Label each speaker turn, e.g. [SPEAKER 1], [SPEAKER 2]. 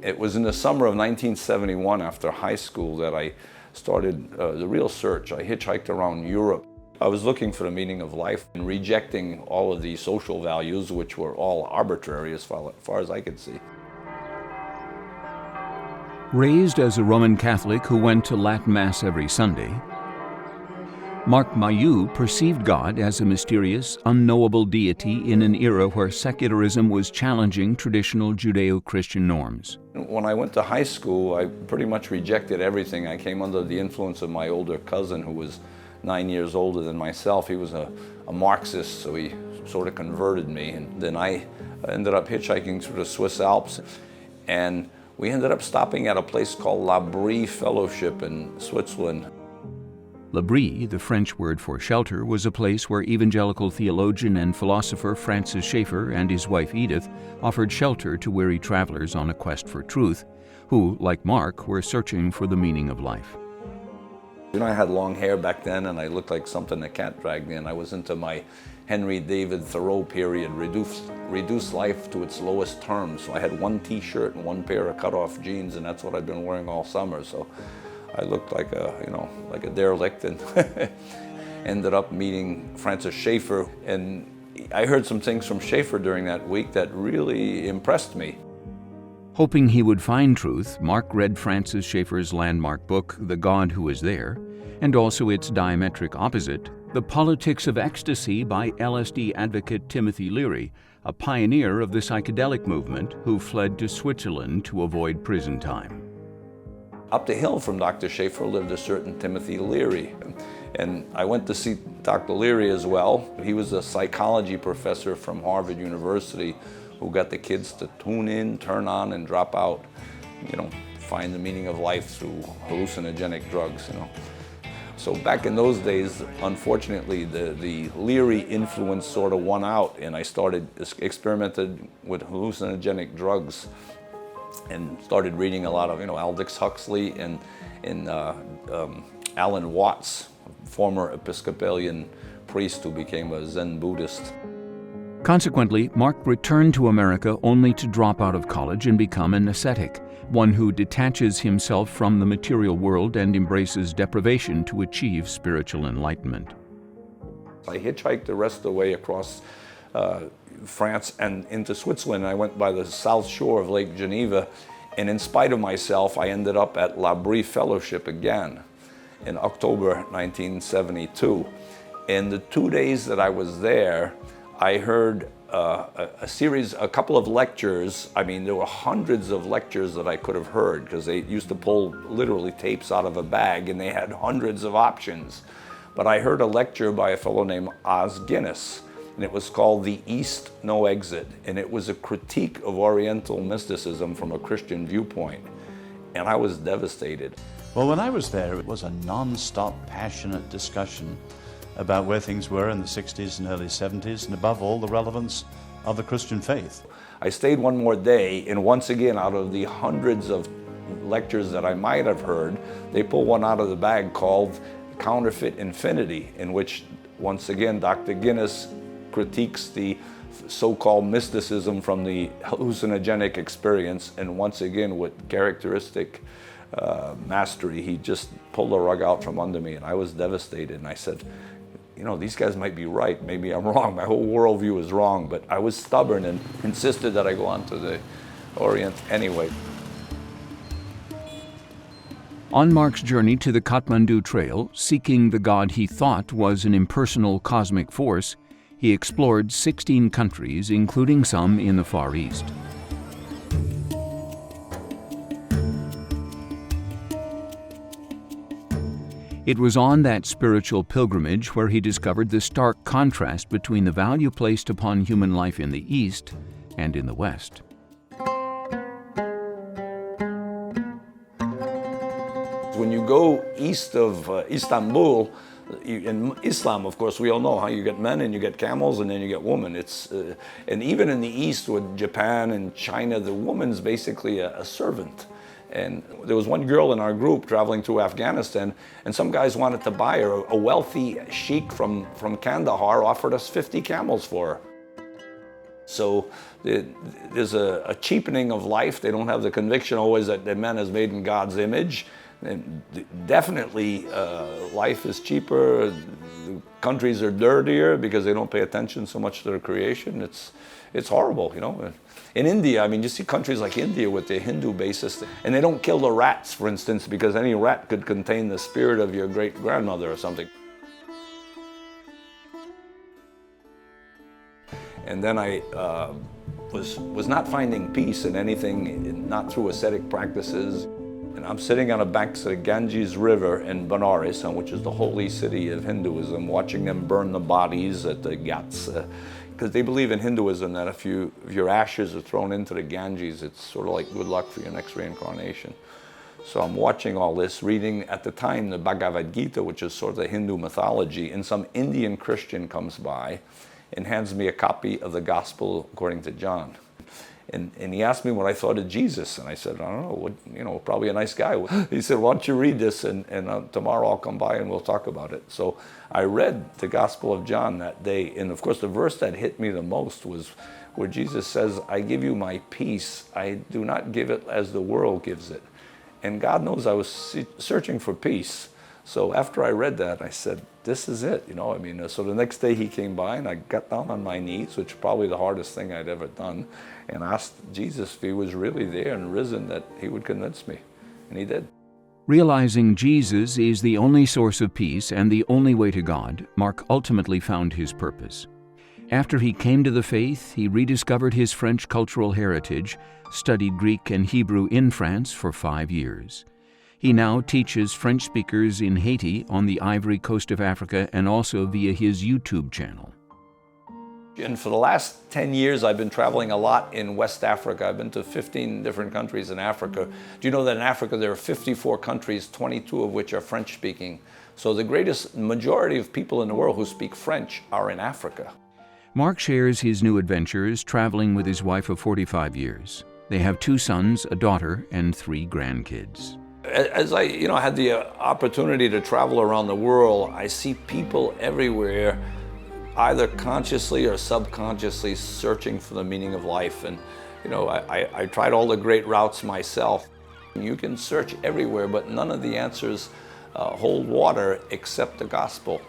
[SPEAKER 1] It was in the summer of 1971, after high school, that I started the real search. I hitchhiked around Europe. I was looking for the meaning of life and rejecting all of these social values, which were all arbitrary as far as I could see.
[SPEAKER 2] Raised as a Roman Catholic who went to Latin Mass every Sunday, Marc Mailloux perceived God as a mysterious, unknowable deity in an era where secularism was challenging traditional Judeo-Christian norms.
[SPEAKER 1] When I went to high school, I pretty much rejected everything. I came under the influence of my older cousin, who was 9 years older than myself. He was a Marxist, so he sort of converted me. And then I ended up hitchhiking through the Swiss Alps, and we ended up stopping at a place called L'Abri Fellowship in Switzerland.
[SPEAKER 2] L'Abri, the French word for shelter, was a place where evangelical theologian and philosopher Francis Schaeffer and his wife Edith offered shelter to weary travelers on a quest for truth, who, like Marc, were searching for the meaning of life.
[SPEAKER 1] You know, I had long hair back then, and I looked like something a cat dragged in. I was into my Henry David Thoreau period, reduce life to its lowest terms. So I had one t-shirt and one pair of cut-off jeans, and that's what I've been wearing all summer. So I looked like a derelict, and ended up meeting Francis Schaeffer. And I heard some things from Schaeffer during that week that really impressed me.
[SPEAKER 2] Hoping he would find truth, Marc read Francis Schaeffer's landmark book, The God Who Is There, and also its diametric opposite, The Politics of Ecstasy by LSD advocate Timothy Leary, a pioneer of the psychedelic movement who fled to Switzerland to avoid prison time.
[SPEAKER 1] Up the hill from Dr. Schaeffer lived a certain Timothy Leary, and I went to see Dr. Leary as well. He was a psychology professor from Harvard University who got the kids to tune in, turn on, and drop out, find the meaning of life through hallucinogenic drugs, So back in those days, unfortunately, the Leary influence sort of won out, and I started experimented with hallucinogenic drugs and started reading a lot of, Aldous Huxley and Alan Watts, former Episcopalian priest who became a Zen Buddhist.
[SPEAKER 2] Consequently, Marc returned to America only to drop out of college and become an ascetic, one who detaches himself from the material world and embraces deprivation to achieve spiritual enlightenment.
[SPEAKER 1] I hitchhiked the rest of the way across France and into Switzerland. I went by the south shore of Lake Geneva, and in spite of myself, I ended up at L'Abri Fellowship again in October 1972. In the 2 days that I was there, I heard a couple of lectures. I mean, there were hundreds of lectures that I could have heard, because they used to pull literally tapes out of a bag, and they had hundreds of options. But I heard a lecture by a fellow named Os Guinness, and it was called The East No Exit, and it was a critique of Oriental mysticism from a Christian viewpoint, and I was devastated.
[SPEAKER 3] Well, when I was there, it was a non-stop, passionate discussion about where things were in the 60s and early 70s, and above all, the relevance of the Christian faith.
[SPEAKER 1] I stayed one more day, and once again, out of the hundreds of lectures that I might have heard, they pulled one out of the bag called Counterfeit Infinity, in which, once again, Dr. Guinness critiques the so-called mysticism from the hallucinogenic experience, and once again, with characteristic mastery, he just pulled the rug out from under me, and I was devastated, and I said, these guys might be right, maybe I'm wrong, my whole worldview is wrong, but I was stubborn and insisted that I go on to the Orient anyway.
[SPEAKER 2] On Marc's journey to the Kathmandu Trail, seeking the God he thought was an impersonal cosmic force, he explored 16 countries, including some in the Far East. It was on that spiritual pilgrimage where he discovered the stark contrast between the value placed upon human life in the East and in the West.
[SPEAKER 1] When you go east of Istanbul, in Islam, of course, we all know how you get men and you get camels and then you get women. And even in the East with Japan and China, the woman's basically a servant. And there was one girl in our group traveling through Afghanistan, and some guys wanted to buy her. A wealthy sheikh from Kandahar offered us 50 camels for her. So there's a cheapening of life. They don't have the conviction always that man is made in God's image. And definitely life is cheaper. The countries are dirtier because they don't pay attention so much to their creation. It's horrible, you know. In India, I mean, you see countries like India with the Hindu basis, and they don't kill the rats, for instance, because any rat could contain the spirit of your great-grandmother or something. And then I was not finding peace in anything, not through ascetic practices. And I'm sitting on the banks of the Ganges River in Benares, which is the holy city of Hinduism, watching them burn the bodies at the ghats. Because they believe in Hinduism that if your ashes are thrown into the Ganges, it's sort of like good luck for your next reincarnation. So I'm watching all this, reading at the time the Bhagavad Gita, which is sort of the Hindu mythology, and some Indian Christian comes by and hands me a copy of the Gospel according to John. And he asked me what I thought of Jesus, and I said, I don't know, probably a nice guy. He said, why don't you read this, and tomorrow I'll come by and we'll talk about it. So I read the Gospel of John that day, and of course the verse that hit me the most was where Jesus says, I give you my peace, I do not give it as the world gives it. And God knows I was searching for peace. So after I read that, I said, this is it, you know. I mean, so the next day he came by and I got down on my knees, which is probably the hardest thing I'd ever done, and asked Jesus if he was really there and risen, that he would convince me. And he did.
[SPEAKER 2] Realizing Jesus is the only source of peace and the only way to God, Marc ultimately found his purpose. After he came to the faith, he rediscovered his French cultural heritage, studied Greek and Hebrew in France for 5 years. He now teaches French speakers in Haiti, on the Ivory Coast of Africa, and also via his YouTube channel.
[SPEAKER 1] And for the last 10 years, I've been traveling a lot in West Africa. I've been to 15 different countries in Africa. Do you know that in Africa there are 54 countries, 22 of which are French-speaking? So the greatest majority of people in the world who speak French are in Africa.
[SPEAKER 2] Marc shares his new adventures traveling with his wife of 45 years. They have 2 sons, a daughter, and 3 grandkids.
[SPEAKER 1] As I had the opportunity to travel around the world, I see people everywhere, either consciously or subconsciously searching for the meaning of life. And I tried all the great routes myself. You can search everywhere, but none of the answers hold water except the gospel.